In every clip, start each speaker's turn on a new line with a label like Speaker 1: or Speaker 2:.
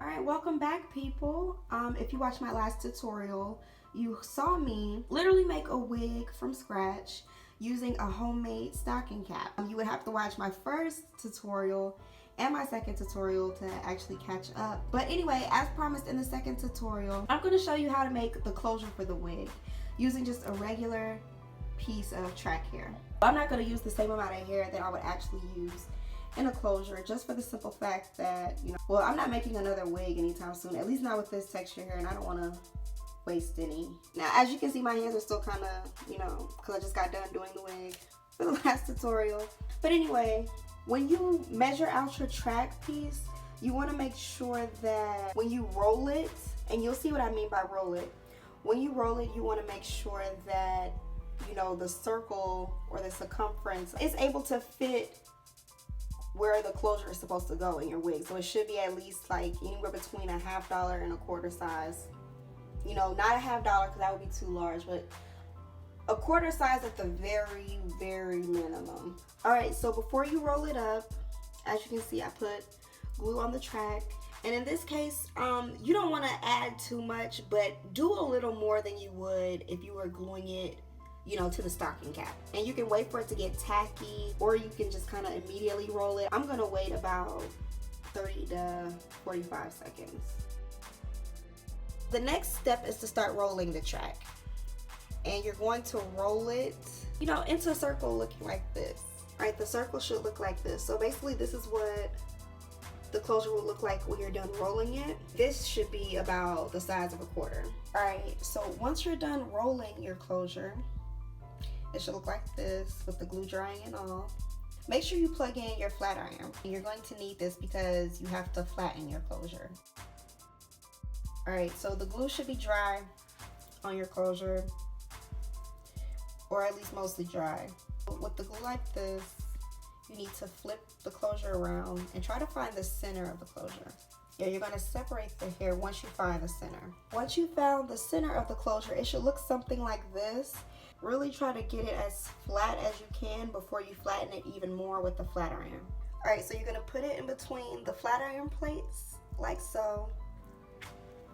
Speaker 1: Alright, welcome back people. If you watched my last tutorial, you saw me literally make a wig from scratch using a homemade stocking cap. You would have to watch my first tutorial and my second tutorial to actually catch up. But anyway, as promised in the second tutorial, I'm going to show you how to make the closure for the wig using just a regular piece of track hair. I'm not going to use the same amount of hair that I would actually use in a closure, just for the simple fact that, well, I'm not making another wig anytime soon, at least not with this texture hair, and I don't want to waste any. Now, as you can see, my hands are still kind of, because I just got done doing the wig for the last tutorial. But anyway, when you measure out your track piece, you want to make sure that when you roll it, and you'll see what I mean by roll it, when you roll it, you want to make sure that, the circle or the circumference is able to fit where the closure is supposed to go in your wig. So it should be at least like anywhere between a $1/2 and a quarter size. Not a $1/2 because that would be too large, but a quarter size at the very, very minimum. All right, so before you roll it up, as you can see, I put glue on the track. And in this case, you don't want to add too much, but do a little more than you would if you were gluing it to the stocking cap. And you can wait for it to get tacky, or you can just kind of immediately roll it. I'm gonna wait about 30 to 45 seconds. The next step is to start rolling the track. And you're going to roll it, into a circle looking like this. Right, the circle should look like this. So basically this is what the closure will look like when you're done rolling it. This should be about the size of a quarter. All right, so once you're done rolling your closure, it should look like this with the glue drying and all. Make sure you plug in your flat iron. You're going to need this because you have to flatten your closure. Alright, so the glue should be dry on your closure, or at least mostly dry. With the glue like this, you need to flip the closure around and try to find the center of the closure. Yeah, you're going to separate the hair once you find the center. Once you found the center of the closure, it should look something like this. Really try to get it as flat as you can before you flatten it even more with the flat iron. Alright, so you're going to put it in between the flat iron plates, like so,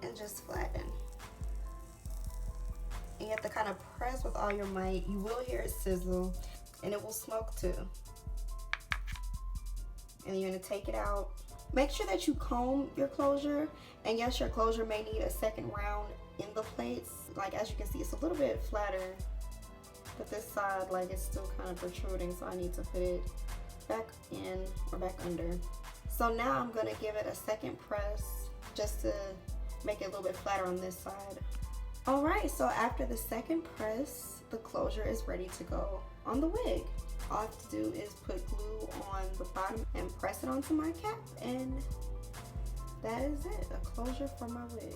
Speaker 1: and just flatten. And you have to kind of press with all your might. You will hear it sizzle, and it will smoke too. And you're going to take it out. Make sure that you comb your closure, and yes, your closure may need a second round in the plates. Like as you can see, it's a little bit flatter, but this side, like, it's still kind of protruding, so I need to put it back in or back under. So now I'm going to give it a second press just to make it a little bit flatter on this side. Alright, so after the second press, the closure is ready to go on the wig. All I have to do is put glue on the bottom and press it onto my cap, and that is it, a closure for my wig.